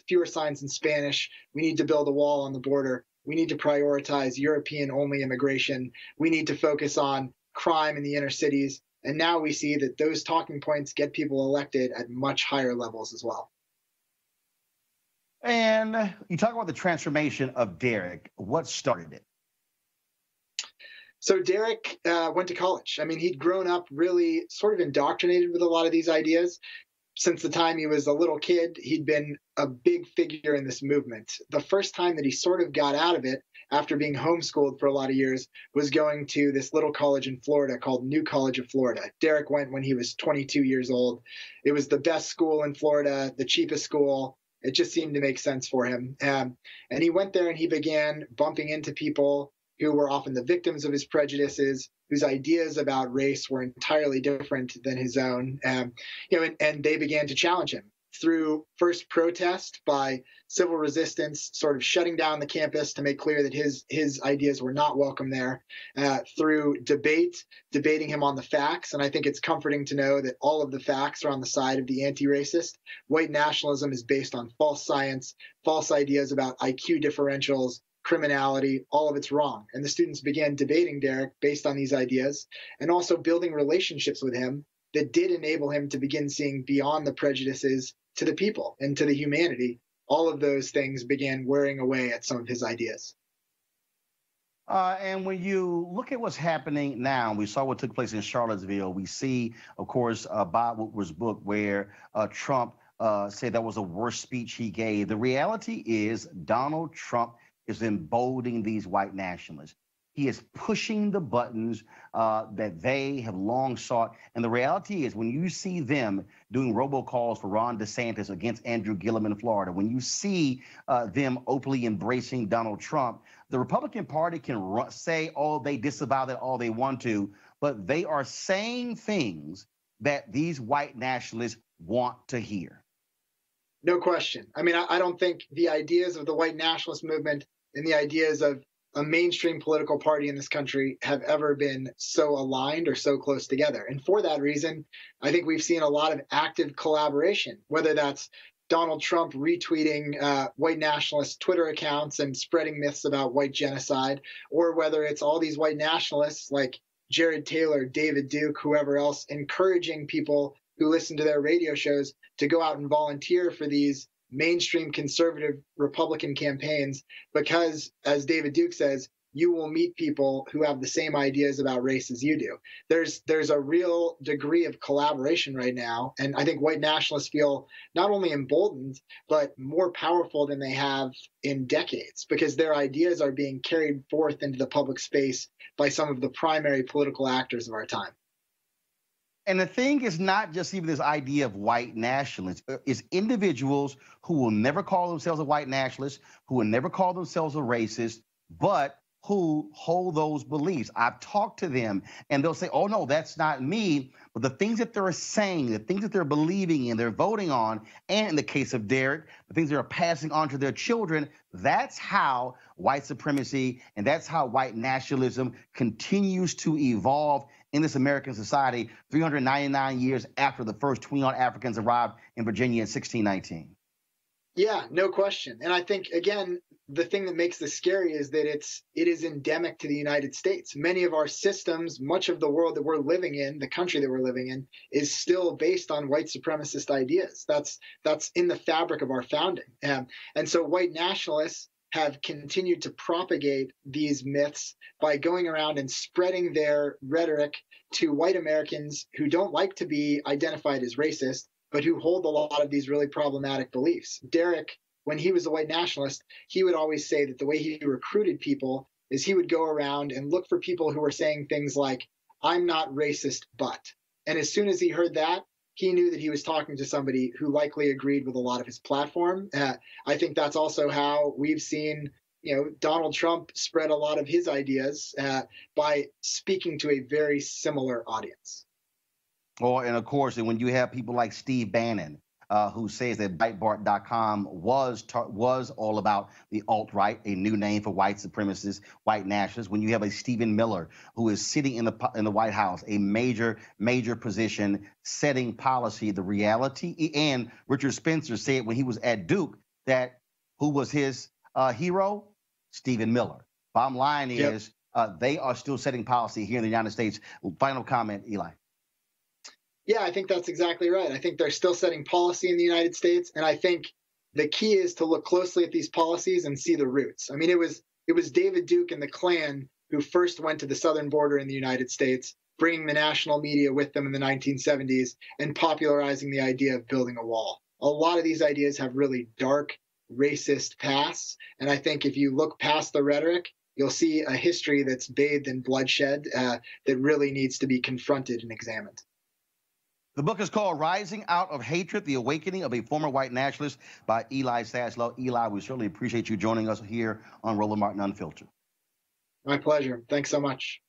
fewer signs in Spanish. We need to build a wall on the border. We need to prioritize European-only immigration. We need to focus on crime in the inner cities. And now we see that those talking points get people elected at much higher levels as well. And you talk about the transformation of Derek. What started it? So Derek went to college. I mean, he'd grown up really sort of indoctrinated with a lot of these ideas. Since the time he was a little kid, he'd been a big figure in this movement. The first time that he sort of got out of it, after being homeschooled for a lot of years, was going to this little college in Florida called New College of Florida. Derek went when he was 22 years old. It was the best school in Florida, the cheapest school. It just seemed to make sense for him. And he went there and he began bumping into people who were often the victims of his prejudices, whose ideas about race were entirely different than his own. And they began to challenge him through first protest by civil resistance, sort of shutting down the campus to make clear that his ideas were not welcome there, through debating him on the facts. And I think it's comforting to know that all of the facts are on the side of the anti-racist. White nationalism is based on false science, false ideas about IQ differentials, criminality, all of it's wrong. And the students began debating Derek based on these ideas and also building relationships with him that did enable him to begin seeing beyond the prejudices to the people and to the humanity. All of those things began wearing away at some of his ideas. And when you look at what's happening now, we saw what took place in Charlottesville. We see, of course, Bob Woodward's book where Trump said that was the worst speech he gave. The reality is Donald Trump is emboldening these white nationalists. He is pushing the buttons that they have long sought. And the reality is when you see them doing robocalls for Ron DeSantis against Andrew Gillum in Florida, when you see them openly embracing Donald Trump, the Republican Party can say, oh, they disavow that all they want to, but they are saying things that these white nationalists want to hear. No question. I mean, I don't think the ideas of the white nationalist movement and the ideas of a mainstream political party in this country have ever been so aligned or so close together. And for that reason, I think we've seen a lot of active collaboration, whether that's Donald Trump retweeting white nationalist Twitter accounts and spreading myths about white genocide, or whether it's all these white nationalists like Jared Taylor, David Duke, whoever else, encouraging people who listen to their radio shows to go out and volunteer for these mainstream conservative Republican campaigns, because, as David Duke says, you will meet people who have the same ideas about race as you do. There's a real degree of collaboration right now, and I think white nationalists feel not only emboldened, but more powerful than they have in decades, because their ideas are being carried forth into the public space by some of the primary political actors of our time. And the thing is not just even this idea of white nationalists. It's individuals who will never call themselves a white nationalist, who will never call themselves a racist, but who hold those beliefs. I've talked to them and they'll say, oh, no, that's not me. But the things that they're saying, the things that they're believing in, they're voting on, and in the case of Derek, the things they're passing on to their children, that's how white supremacy and that's how white nationalism continues to evolve in this American society 399 years after the first 21 Africans arrived in Virginia in 1619. Yeah, no question. And I think, again, the thing that makes this scary is that it is endemic to the United States. Many of our systems, much of the world that we're living in, the country that we're living in, is still based on white supremacist ideas. That's in the fabric of our founding. And so white nationalists have continued to propagate these myths by going around and spreading their rhetoric to white Americans who don't like to be identified as racist, but who hold a lot of these really problematic beliefs. Derek, when he was a white nationalist, he would always say that the way he recruited people is he would go around and look for people who were saying things like, I'm not racist, but. And as soon as he heard that, he knew that he was talking to somebody who likely agreed with a lot of his platform. I think that's also how we've seen, Donald Trump spread a lot of his ideas by speaking to a very similar audience. And of course, when you have people like Steve Bannon, who says that Breitbart.com was all about the alt-right, a new name for white supremacists, white nationalists. When you have a Stephen Miller who is sitting in the White House, a major position, setting policy, the reality. And Richard Spencer said when he was at Duke that who was his hero? Stephen Miller. Bottom line is they are still setting policy here in the United States. Final comment, Eli. Yeah, I think that's exactly right. I think they're still setting policy in the United States. And I think the key is to look closely at these policies and see the roots. I mean, it was David Duke and the Klan who first went to the southern border in the United States, bringing the national media with them in the 1970s and popularizing the idea of building a wall. A lot of these ideas have really dark, racist pasts, and I think if you look past the rhetoric, you'll see a history that's bathed in bloodshed that really needs to be confronted and examined. The book is called Rising Out of Hatred, The Awakening of a Former White Nationalist by Eli Saslow. Eli, we certainly appreciate you joining us here on Roland Martin Unfiltered. My pleasure. Thanks so much.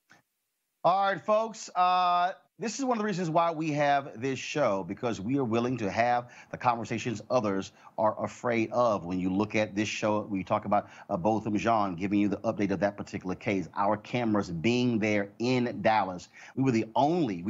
All right, folks. This is one of the reasons why we have this show, because we are willing to have the conversations others are afraid of. When you look at this show, we talk about Botham Jean giving you the update of that particular case, our cameras being there in Dallas. We were the only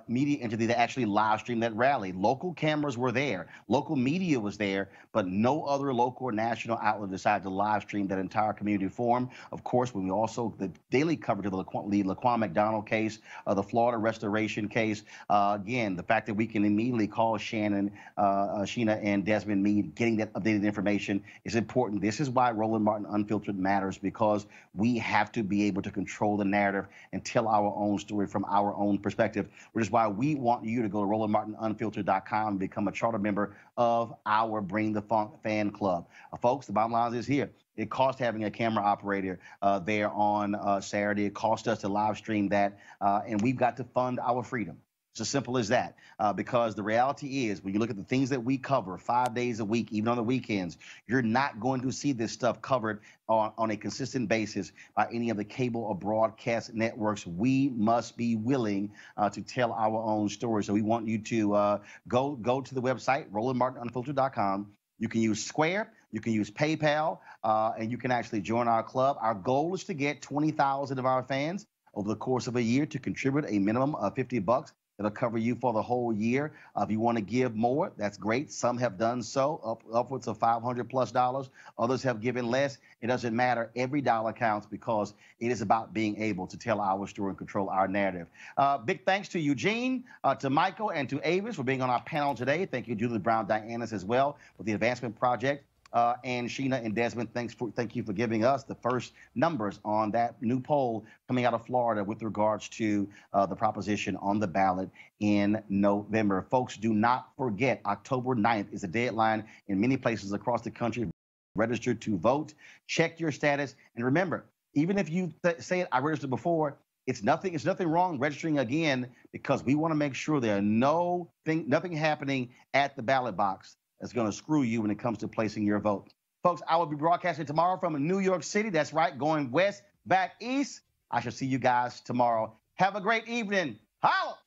media entity that actually live streamed that rally. Local cameras were there, local media was there, but no other local or national outlet decided to live stream that entire community forum. Of course, when we also, the daily coverage of the Laquan McDonald case, the Florida restoration case, again, the fact that we can immediately call Sheena and Desmond Meade, getting that updated information is important. This is why Roland Martin Unfiltered matters, because we have to be able to control the narrative and tell our own story from our own perspective, which is why we want you to go to RolandMartinUnfiltered.com and become a charter member of our Bring the Funk fan club. Folks, the bottom line is here. It costs having a camera operator there on Saturday. It cost us to live stream that, and we've got to fund our freedom. It's as simple as that, because the reality is when you look at the things that we cover 5 days a week, even on the weekends, you're not going to see this stuff covered on a consistent basis by any of the cable or broadcast networks. We must be willing to tell our own story. So we want you to go to the website, RolandMartinUnfiltered.com. You can use Square, you can use PayPal, and you can actually join our club. Our goal is to get 20,000 of our fans over the course of a year to contribute a minimum of $50. It'll cover you for the whole year. If you want to give more, that's great. Some have done so, upwards of $500+. Others have given less. It doesn't matter. Every dollar counts, because it is about being able to tell our story and control our narrative. Big thanks to Eugene, to Michael, and to Avis for being on our panel today. Thank you, Julie Brown Dianis, as well, for the Advancement Project. And Sheena and Desmond, thank you for giving us the first numbers on that new poll coming out of Florida with regards to the proposition on the ballot in November. Folks, do not forget, October 9th is a deadline in many places across the country. Register to vote. Check your status. And remember, even if you say I registered before, it's nothing wrong registering again, because we want to make sure there are nothing happening at the ballot box that's going to screw you when it comes to placing your vote. Folks, I will be broadcasting tomorrow from New York City. That's right, going west, back east. I shall see you guys tomorrow. Have a great evening. Holla!